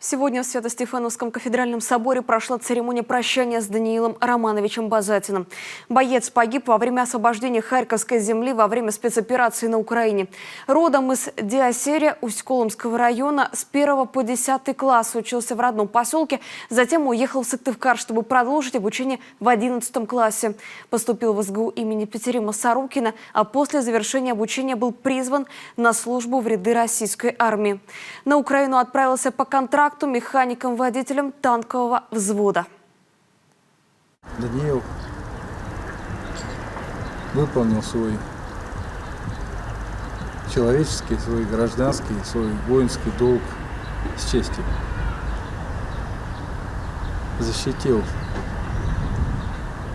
Сегодня в Свято-Стефановском кафедральном соборе прошла церемония прощания с Даниилом Романовичем Базатиным. Боец погиб во время освобождения Харьковской земли во время спецоперации на Украине. Родом из Диосерия Усть-Колымского района, с 1 по 10 класс учился в родном поселке, затем уехал в Сыктывкар, чтобы продолжить обучение в 11 классе. Поступил в СГУ имени Петерима Сорокина, а после завершения обучения был призван на службу в ряды российской армии. На Украину отправился по контракту механиком-водителем танкового взвода. Даниил выполнил свой человеческий, свой гражданский, свой воинский долг с честью. Защитил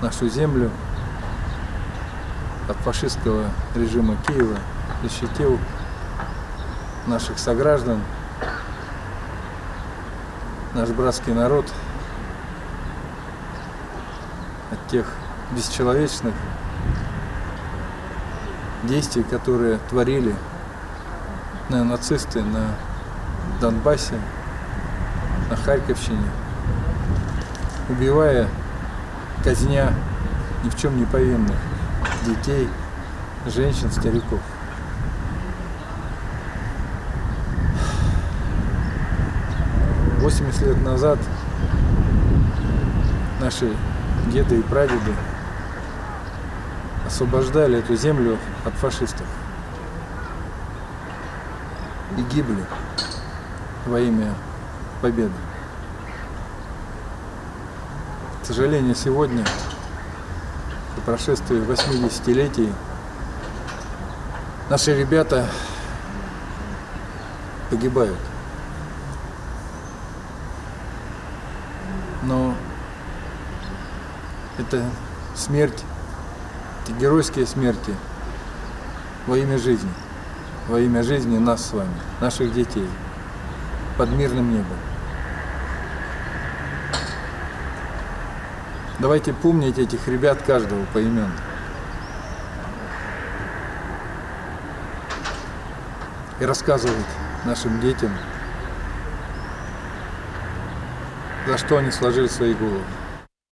нашу землю от фашистского режима Киева, защитил наших сограждан, наш братский народ от тех бесчеловечных действий, которые творили нацисты на Донбассе, на Харьковщине, убивая, казня ни в чем не повинных детей, женщин, стариков. — 80 лет назад наши деды и прадеды освобождали эту землю от фашистов и гибли во имя победы. К сожалению, сегодня, по прошествии 80-летий, наши ребята погибают. Но это смерть, это геройские смерти во имя жизни нас с вами, наших детей, под мирным небом. Давайте помнить этих ребят каждого поименно. И рассказывать нашим детям, за что они сложили свои головы.